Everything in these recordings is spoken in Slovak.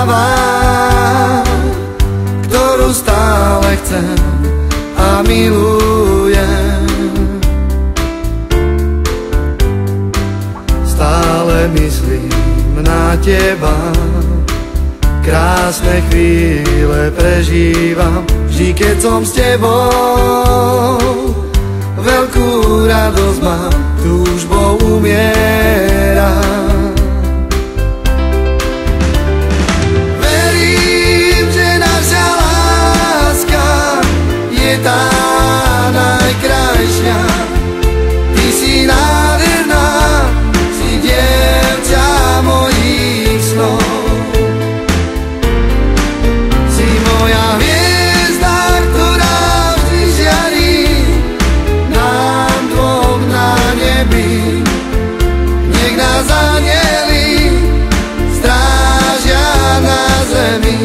pravá, ktorú stále chcem a milujem. Stále myslím na teba, krásne chvíle prežívam, vždy keď som s tebou. Veľkú radosť mám, túžbou umieram. Verím, že naša láska je tá najkrajšia. Ty si nádherná, si dievča mojich snov. Si moja hviezda, ktorá vždy žiari nám dvom na nebi. Nech nás anjeli strážia na zemi.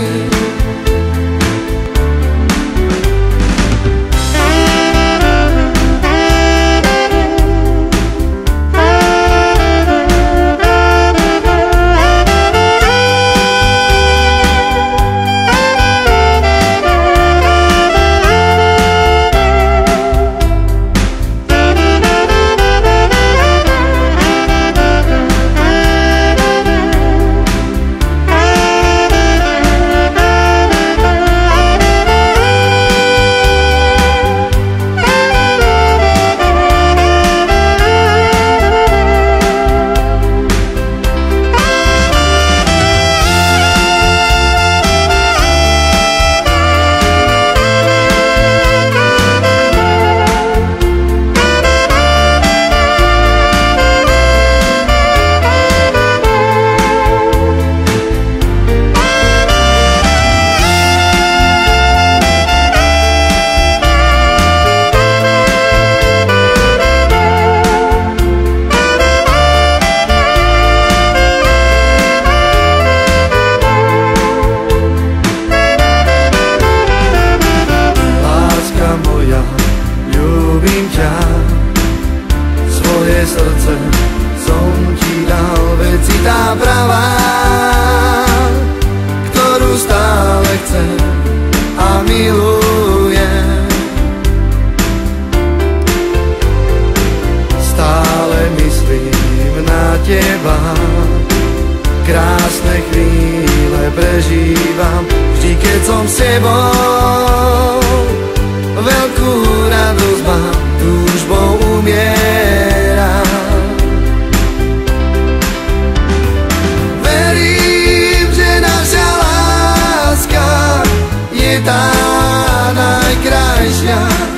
Ľúbim ťa, svoje srdce som ti dal, veď si tá pravá, ktorú stále chcem a milujem. Stále myslím na teba, krásne chvíle prežívam, vždy keď som s tebou. Veľkú radosť mám, túžbou umieram. Verím, že naša láska je tá najkrajšia.